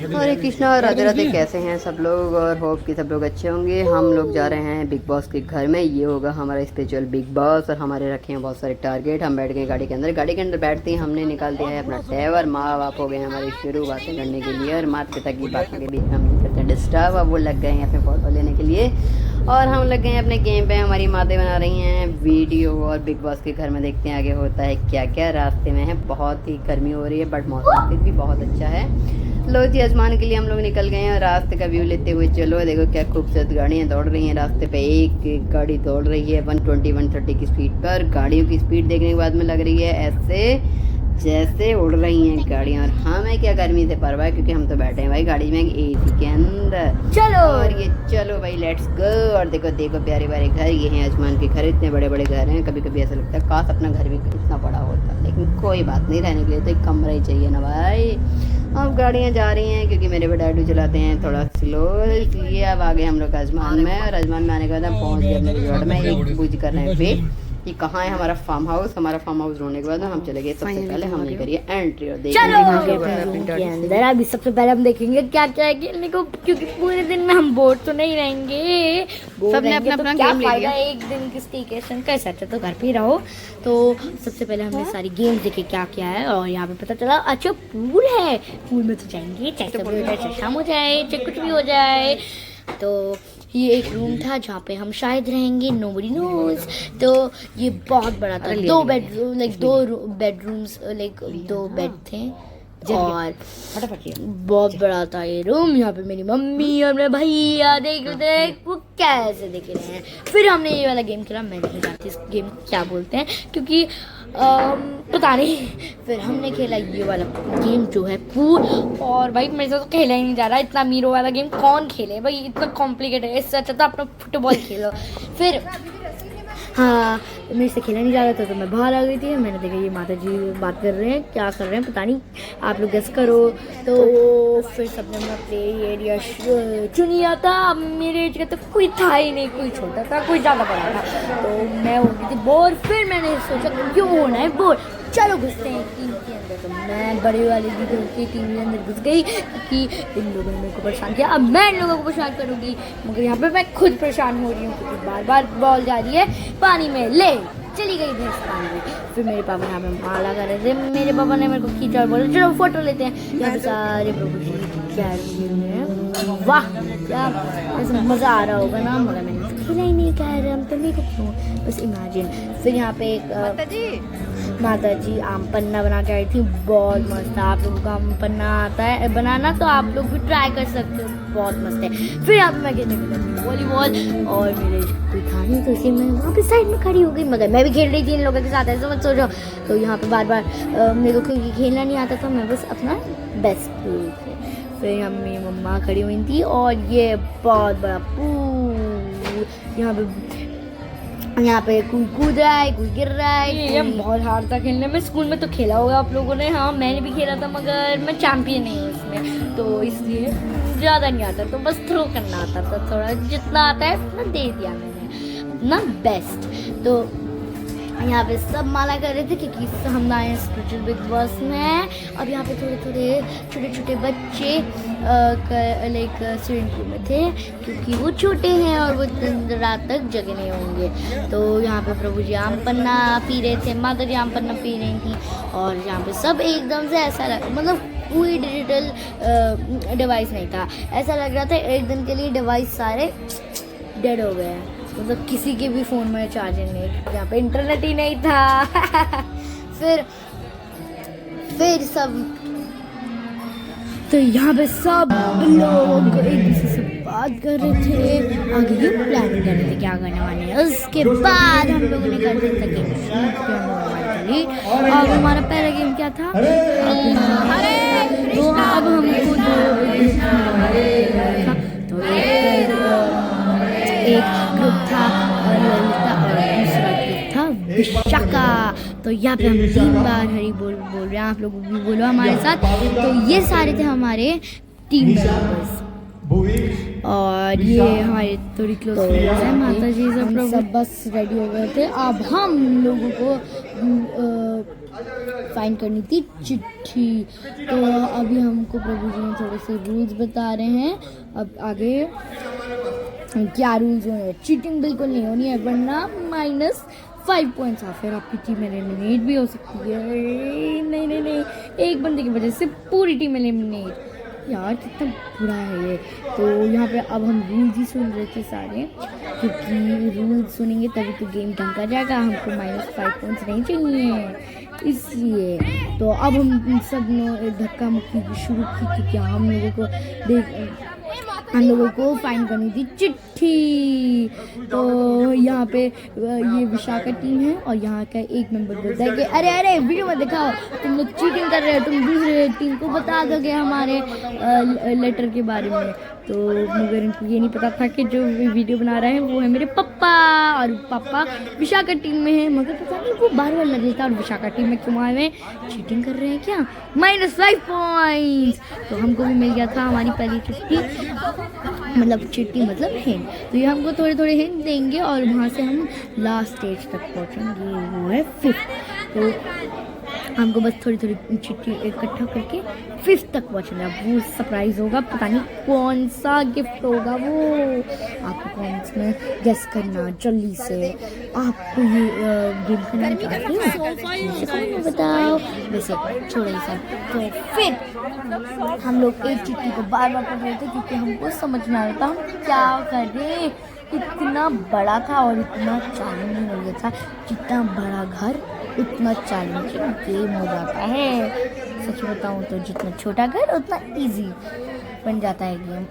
हरे कृष्णा और राधे राधे। कैसे हैं सब लोग और होप कि सब लोग अच्छे होंगे। हम लोग जा रहे हैं बिग बॉस के घर में। ये होगा हमारा स्पेशल बिग बॉस और हमारे रखे हैं बहुत सारे टारगेट। हम बैठ गए गाड़ी के अंदर। गाड़ी के अंदर बैठते ही हमने निकाल दिया है अपना टैब और माँ बाप हो गए हमारी शुरू बातें करने के लिए। और माता पिता की बातों के बीच में हम नहीं करते डिस्टर्ब। अब वो लग गए हैं अपने फोटो लेने के लिए और हम लग गए हैं अपने गेम पे। हमारी मातें बना रही हैं वीडियो और बिग बॉस के घर में देखते हैं आगे होता है क्या क्या। रास्ते में है, बहुत ही गर्मी हो रही है बट मौसम फिर भी बहुत अच्छा है। लोधी आसमान के लिए हम लोग निकल गए हैं और रास्ते का व्यू लेते हुए चलो। देखो क्या खूबसूरत गाड़ियाँ दौड़ रही हैं रास्ते पे। एक गाड़ी दौड़ रही है 120-130 की स्पीड पर। गाड़ियों की स्पीड देखने के बाद में लग रही है ऐसे जैसे उड़ रही हैं गाड़ियाँ। और हमें क्या गर्मी से परवाह है क्योंकि हम तो बैठे हैं भाई गाड़ी में एसी के अंदर। चलो और ये चलो भाई लेट्स गो। और देखो देखो प्यारे प्यारे घर ये हैं आसमान के घर। इतने बड़े बड़े घर हैं। कभी कभी ऐसा लगता है काश अपना घर भी इतना बड़ा होता, लेकिन कोई बात नहीं, रहने के लिए तो एक कमरा ही चाहिए ना भाई। अब गाड़ियाँ जा रही हैं क्योंकि मेरे बड़े डैडू चलाते हैं थोड़ा स्लो, इसलिए अब आगे हम लोग आसमान में। और आसमान में आने के बाद हम पहुँच गए अपने रिजॉर्ट में। एक पूछ कर रहे हैं वेट कि कहाँ है हमारा फार्म हाउस। हमारा फार्म हाउस ढूंढने के बाद हम चले गए। सबसे पहले हम ये करिए एंट्री और देखिए अंदर। अभी सबसे पहले हम देखेंगे क्या क्या है खेलने को, क्योंकि पूरे दिन में हम बोर तो नहीं रहेंगे। सबने अपना अपना गेम ले लिया। एक दिन की स्टेकेशन का अच्छा तो घर पे रहो। तो सबसे पहले हमने सारी गेम देखे क्या क्या है और यहाँ पे पता चला अच्छा पूल है। पूल में तो जाएंगे चाहे सुबह हो जाए चाहे शाम हो जाए चाहे कुछ भी हो जाए। तो ये एक रूम था जहाँ पे हम शायद रहेंगे, नोबडी नोज। तो ये बहुत बड़ा था। दो bedroom like bedrooms like 2 bed थे और बहुत बड़ा था ये रूम। यहाँ पे मेरी मम्मी और मेरे भैया देख वो कैसे देख रहे हैं। फिर हमने ये वाला गेम खेला। मैं नहीं जानती इस गेम क्या बोलते हैं क्योंकि पता नहीं। फिर हमने खेला ये वाला गेम जो है पूल। और भाई मेरे से तो खेला ही नहीं जा रहा। इतना मीरो वाला गेम कौन खेले भाई, इतना कॉम्प्लिकेटेड है। इससे अच्छा तो अपना फुटबॉल खेलो। फिर हाँ मेरे से खेला नहीं जा रहा था तो मैं बाहर आ गई थी। मैंने देखा ये माता जी बात कर रहे हैं, क्या कर रहे हैं पता नहीं, आप लोग गेस करो। तो फिर सबने अपना प्ले एरिया चुनिया था। मेरे एज का तो कोई था ही नहीं, कोई छोटा था कोई ज़्यादा बड़ा था। तो मैं हो गई थी बोर। फिर मैंने सोचा क्यों होना है बोर, चलो घुसते हैं टीम के अंदर। तो मैं बड़े वाले दीदी की टीम के अंदर घुस गई क्योंकि इन लोगों ने मेरे को परेशान किया। अब मैं इन लोगों को परेशान करूँगी मगर यहाँ पे मैं खुद परेशान हो रही हूँ क्योंकि बार बार बॉल जा रही है पानी में। ले चली गई भैंस पानी में। फिर मेरे पापा यहाँ पे माला कर रहे थे। मेरे पापा ने मेरे को खींचा और बोला चलो फोटो लेते हैं। यहाँ पे सारे प्रभु जी क्या वाह क्या ऐसा मज़ा आ रहा होगा ना, मगर मैंने खेला ही नहीं। कह रहे हम तो नहीं को बस इमेजिन। फिर यहाँ पे एक माता जी आम पन्ना बना के आई थी, बहुत मस्त था। आप लोगों को आम पन्ना आता है बनाना तो आप लोग भी ट्राई कर सकते हो, बहुत मस्त है। फिर यहाँ पे मैं खेलने लगी वॉलीबॉल और मेरे कोई था नहीं तो इसलिए मैं वहाँ पे साइड में खड़ी हो गई, मगर मैं भी खेल रही थी इन लोगों के साथ, ऐसा मत सोचो। तो यहाँ पे बार बार मेरे को क्योंकि खेलना नहीं आता तो मैं बस अपना बेस्ट खेल थी। फिर हम मेरी मम्मा खड़ी हुई थी और ये बहुत बड़ा पूल। यहाँ पे कोई कूद रहा है कोई गिर रहा है। ये बहुत हार्ड था खेलने में। स्कूल में तो खेला होगा आप लोगों ने, हाँ मैंने भी खेला था मगर मैं चैम्पियन नहीं हूँ उसमें तो इसलिए ज़्यादा नहीं आता। तो बस थ्रो करना आता था, थोड़ा जितना आता है उतना दे दिया मैंने अपना बेस्ट। तो यहाँ पे सब माला कर रहे थे क्योंकि हम आए हैं स्पेशल बिग बॉस में। अब यहाँ पे थोड़े थोड़े छोटे छोटे बच्चे लाइक स्विमिंग पूल में थे क्योंकि वो छोटे हैं और वो रात तक जगे नहीं होंगे। तो यहाँ पे प्रभु जी आम पन्ना पी रहे थे, माता जी आम पन्ना पी रही थी। और यहाँ पे सब एकदम से ऐसा लगा मतलब कोई डिजिटल डिवाइस नहीं था। ऐसा लग रहा था एक दिन के लिए डिवाइस सारे डेड हो गए हैं, मतलब किसी के भी फ़ोन में चार्जर नहीं, यहाँ पे इंटरनेट ही नहीं था। फिर सब तो यहाँ पे सब लोग एक दूसरे से बात कर रहे थे, आगे की प्लानिंग कर रहे थे क्या करने वाले हैं। उसके बाद हम लोगों ने कर दिया था गेम। और हमारा पहला गेम क्या था, तो अब हमको तो एक ग्रुप था और ललिता और दूसरा ग्रुप था विशाखा। तो यहाँ पे हम 3 बार हरी बोल रहे हैं, आप लोग भी बोलो हमारे साथ। तो ये सारे थे हमारे टीम मेंबर्स। और ये हमारे थोड़ी क्लोज फ्रेंड्स हैं, माता जी सब बस रेडी हो गए थे। अब हम लोगों को फाइन करनी थी चिट्ठी, तो अभी हमको प्रभु जी ने थोड़े से रूल्स बता रहे हैं। अब आगे क्या रूल्स होंगे, चीटिंग बिल्कुल नहीं होनी है वरना -5 पॉइंट्स। फिर आपकी टीम एलिमिनेट भी हो सकती है। नहीं, एक बंदे की वजह से पूरी टीम एलिमिनेट, यार कितना बुरा है ये। तो यहाँ पे अब हम रूल्स ही सुन रहे थे सारे, क्योंकि रूल्स सुनेंगे तभी तो गेम ढंग का जाएगा। हमको -5 पॉइंट्स नहीं चाहिए इसलिए। तो अब हम सब ने धक्का मुक्की शुरू की, क्योंकि हम लोगों को फाइन करनी थी चिट्ठी। तो यहाँ पे ये विशाखा टीम है और यहाँ का एक मेंबर बोलता है कि अरे वीडियो में दिखाओ, तुम लोग चीटिंग कर रहे हो, तुम दूसरे टीम को बता दोगे हमारे लेटर के बारे में। तो मगर इनको ये नहीं पता था कि जो वीडियो बना रहे हैं वो है मेरे पापा, और पापा विशाखा टीम में है। मगर पता नहीं वो बार लग रहा था और विशाखा टीम में क्यों आए हुए, चीटिंग कर रहे हैं क्या। -5 पॉइंट्स। तो हमको भी मिल गया था हमारी पहली चिट्ठी, मतलब चिट्ठी मतलब हिंट। तो ये हमको थोड़े हिंट देंगे और वहाँ से हम लास्ट स्टेज तक पहुँचेंगे, वो है 5th। तो हमको बस थोड़ी चिट्ठी इकट्ठा करके 5th तक पहुँचना है। वो सरप्राइज होगा, पता नहीं कौन सा गिफ्ट होगा वो। आपको कमेंट्स में गेस करना जल्दी से। आपको ये गेम करना चाहती हूँ, बताओ। वैसे छोड़ो सा। तो फिर हम लोग एक चिट्ठी को बार पढ़ रहे थे, क्योंकि हमको समझ में आ रहा था हम क्या करें। इतना बड़ा था और इतना चैलेंजिंग हो गया था। जितना बड़ा घर उतना चैलेंजिंग गेम हो जाता है। सच बताऊं तो जितना छोटा घर उतना इजी बन जाता है गेम,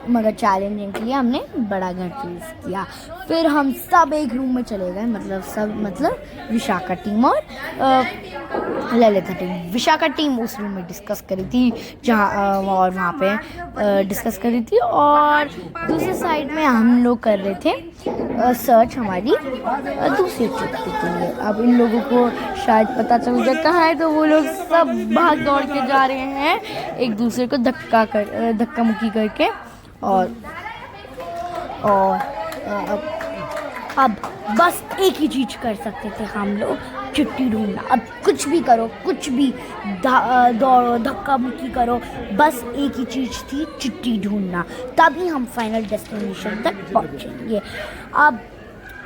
मगर चैलेंजिंग के लिए हमने बड़ा घर चूज़ किया। फिर हम सब एक रूम में चले गए, मतलब विशाखा टीम और ललिता टीम। विशाखा टीम उस रूम में डिस्कस करी थी जहाँ और वहाँ पे डिस्कस करी थी, और दूसरे साइड में हम लोग कर रहे थे सर्च हमारी दूसरी चिट्ठी के लिए। अब इन लोगों को शायद पता चल जाए कहाँ है, तो वो लोग सब भाग दौड़ के जा रहे हैं एक दूसरे को धक्का मुक्की करके। और अब बस एक ही चीज़ कर सकते थे हम लोग, चिट्ठी ढूंढना। अब कुछ भी करो, कुछ भी दौड़ो, धक्का मुक्की करो, बस एक ही चीज़ थी, चिट्ठी ढूंढना। तभी हम फाइनल डेस्टिनेशन तक पहुंचेंगे। अब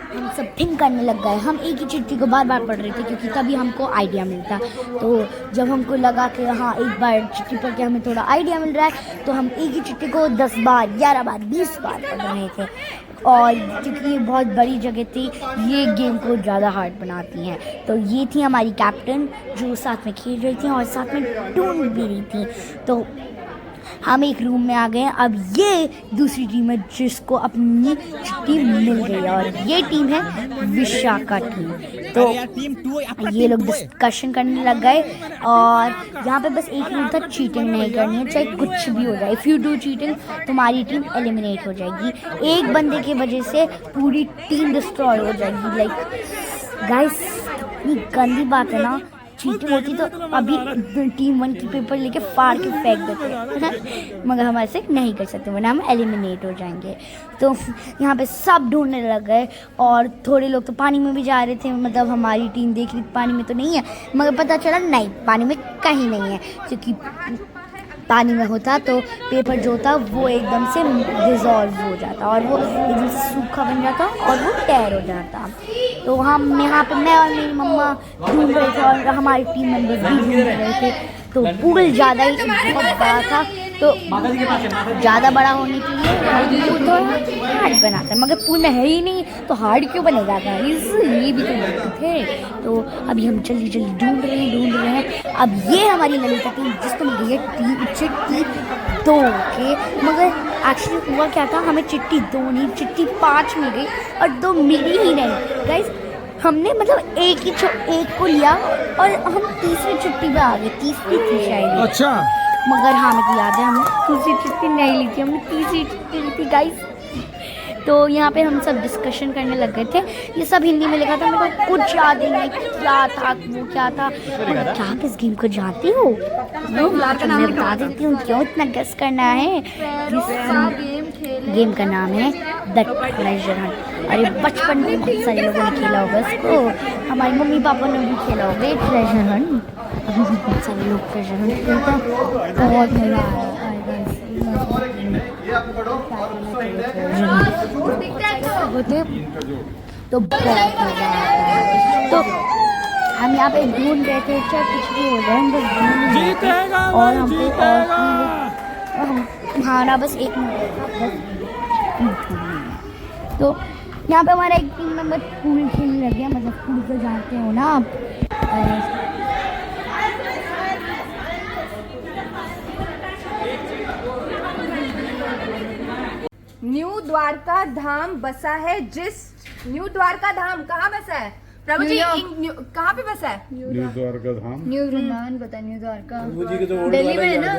हम सब थिंक करने लग गए। हम एक ही चिट्ठी को बार पढ़ रहे थे, क्योंकि तभी हमको आइडिया मिलता। तो जब हमको लगा कि हाँ एक बार चिट्ठी पढ़ के हमें थोड़ा आइडिया मिल रहा है, तो हम एक ही चिट्ठी को 10 बार, 11 बार, 20 बार पढ़ रहे थे। और क्योंकि ये बहुत बड़ी जगह थी, ये गेम को ज़्यादा हार्ड बनाती हैं। तो ये थी हमारी कैप्टन जो साथ में खेल रही थी और साथ में ढूंढ भी रही थी। तो हम एक रूम में आ गए। अब ये दूसरी टीम है जिसको अपनी चिट्ठी मिल गई, और ये टीम है विशाखा टीम। तो ये लोग डिस्कशन करने लग गए, और यहाँ पे बस एक रूल था, चीटिंग नहीं करनी है, चाहे कुछ भी हो जाए। इफ़ यू डू चीटिंग तुम्हारी टीम एलिमिनेट हो जाएगी। एक बंदे की वजह से पूरी टीम डिस्ट्रॉय हो जाएगी। लाइक गाइस, इतनी गंदी बात है ना। चीटिंग होती तो अभी टीम 1 की पेपर लेके फाड़ के फेंक देते मगर हम ऐसे नहीं कर सकते, वरना हम एलिमिनेट हो जाएंगे। तो यहाँ पे सब ढूंढने लग गए, और थोड़े लोग तो पानी में भी जा रहे थे। मतलब हमारी टीम देख रही पानी में तो नहीं है, मगर पता चला नहीं, पानी में कहीं नहीं है। क्योंकि पानी में होता तो पेपर जो था वो एकदम से डिज़ोल्व हो जाता, और वो एकदम से सूखा बन जाता और वो तैर हो जाता। तो हम यहाँ पे मैं और मेरी मम्मा ढूंढ रहे थे, और हमारी टीम मेंबर्स भी ढूंढ रहे थे। तो पूल ज़्यादा ही बहुत बड़ा था, तो ज़्यादा बड़ा होने के लिए वो थोड़ा हार्ड बनाता है, मगर पूल में है ही नहीं तो हार्ड क्यों बनेगा गाइस, ये भी तो दिक्कत है। तो अभी हम जल्दी ढूंढ रहे हैं। अब ये हमारी ललिता टीम जिसको मिल गई है चिट्ठी 2 के, मगर एक्चुअली हुआ क्या था, हमें चिट्ठी 2 नहीं चिट्ठी 5 मिल गई, और 2 मिली ही नहीं गाइस। हमने मतलब एक को लिया और हम तीसरी चिट्ठी पे आ गए, तीसरी थी शायद। अच्छा। मगर हाँ मेरे को याद है हमने दूसरी चिट्ठी नहीं ली थी, हमने तीसरी चिट्ठी ली थी गाइस। तो यहाँ पे हम सब डिस्कशन करने लग गए थे। ये सब हिंदी में लिखा था, मेरे को कुछ याद ही नहीं क्या था वो क्या था। क्या आप इस गेम को जानती हो? मैं बता देती हूँ, क्यों इतना गेस करना है। गेम का नाम है द ट्रेजर हंट। अरे बचपन में बहुत सारे लोगों ने खेला होगा इसको, हमारी मम्मी पापा ने भी खेला होगा ट्रेजर हंट। अभी भी बहुत सारे लोग ट्रेजर हंट खेलते हैं, बहुत मज़ा आएगा। तो बहुत मज़ा आता है। तो हम यहाँ पे ढूंढ रहे थे, चाहे कुछ भी हो जाए हम बस ढूंढ रहे थे और हम हमारा बस एक मिनट। तो यहाँ पे हमारा एक टीम मेंबर पूल खेलने लग गया, मतलब पूल तो जानते हो ना आप। न्यू द्वारका धाम बसा है न्यू द्वारका धाम कहाँ बसा है प्रभु जी? कहाँ पे बसा है न्यू द्वारका धाम? न्यू वृंदावन पता, न्यू द्वारका दिल्ली में है ना।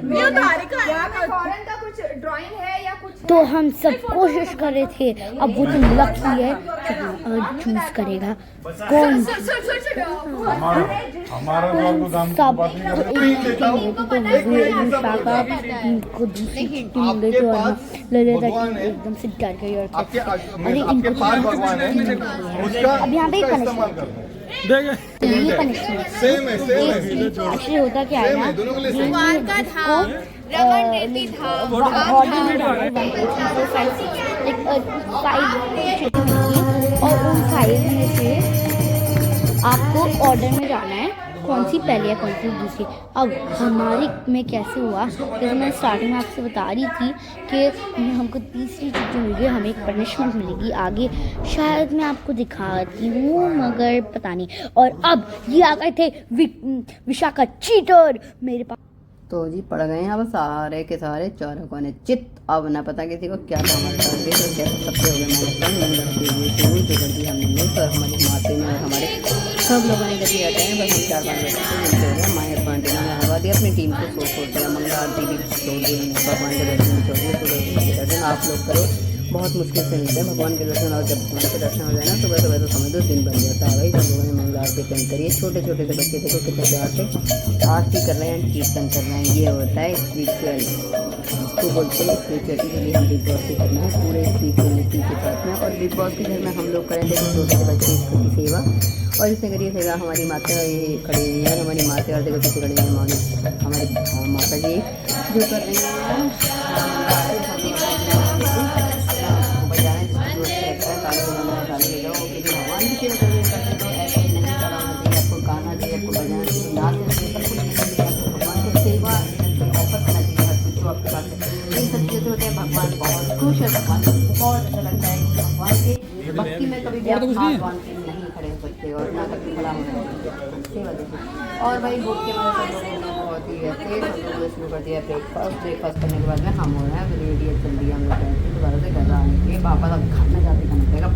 न्यू द्वारका यहाँ पे फॉरेन का कुछ ड्राइंग है या कुछ? तो हम सब कोशिश कर रहे थे, अब वो तो लकी है चूज करेगा कौन। हमारा द्वारका धाम की सब बात नहीं को दूसरी टीम गई तो ललिता टीम एकदम से डर गई और अरे इनको अब यहाँ पे पनिशमेंट यही पनिशमेंट एक्चुअली होता क्या है ना, द्वारका धाम रमन रेती धाम और उन 5 में से आपको ऑर्डर में जाना है, कौन सी पहले है कौन सी दूसरी। अब हमारी में कैसे हुआ, जैसे मैं स्टार्टिंग में आपसे बता रही थी कि हमको तीसरी चीज़ जो मिलेगी, हमें एक पनिशमेंट मिलेगी आगे, शायद मैं आपको दिखाती हूँ मगर पता नहीं। और अब ये आ गए थे विशाखा चीटर मेरे पास। तो जी पड़ गए हैं अब सारे के सारे चारों कोने चित। अब ना पता किसी को क्या था हमारे टारगेट और क्या सबसे हो गए। मैंने जो कर दी हमने मिल और हमारी माते में और हमारे सब लोगों ने गति हटाए हैं। बस हम 4-5 बजे मिलते हो गया। मायर क्वारंटीना ने हवा दिया, अपनी टीम को सो छोड़ दिया, मंगला आरती भी छोड़ दी, भगवान के दर्शन छोड़ दिए। सुबह दर्शन आप लोग करो, बहुत मुश्किल से मिलते हैं भगवान के दर्शन। और जब भगवान के दर्शन हो जाए ना सुबह सुबह तो समझ लो दिन बन जाता है भाई। सब लोगों ने मंगला आरती अटेंड करिए। छोटे छोटे से बच्चे देखो कितने प्यार से आरती कर रहे हैं, कीर्तन कर रहे हैं। ये होता है स्पिरिचुअल, इसको बोलते हैं स्पिरिचुअलिटी के लिए हम बिग बॉस की करना है पूरे स्पिरिचुअलिटी के साथ में। और बिग बॉस के घर में हम लोग करेंगे छोटे से बच्चे की सेवा और इससे करिए सेवा। हमारी माता ये खड़ी हुई है, हमारी माता और देखो किसी खड़ी हुई है, हमारी माता जी जो कर रही हैं भगवान बहुत खुश है, भगवान को बहुत अच्छा लगता है। भगवान के भक्ति में कभी भी आप हाथ बांध के नहीं खड़े हो सकते और ना कभी खड़ा होना सेवा देखिए। और भाई भूख के मतलब सब लोगों ने बहुत ही तेज हम लोगों ने शुरू कर दिया ब्रेकफास्ट करने के बाद में हम हो रहे हैं रेडी जल्दी हम लोग दोबारा से घर आने के लिए। पापा तब खाना जाते खाना पड़ेगा।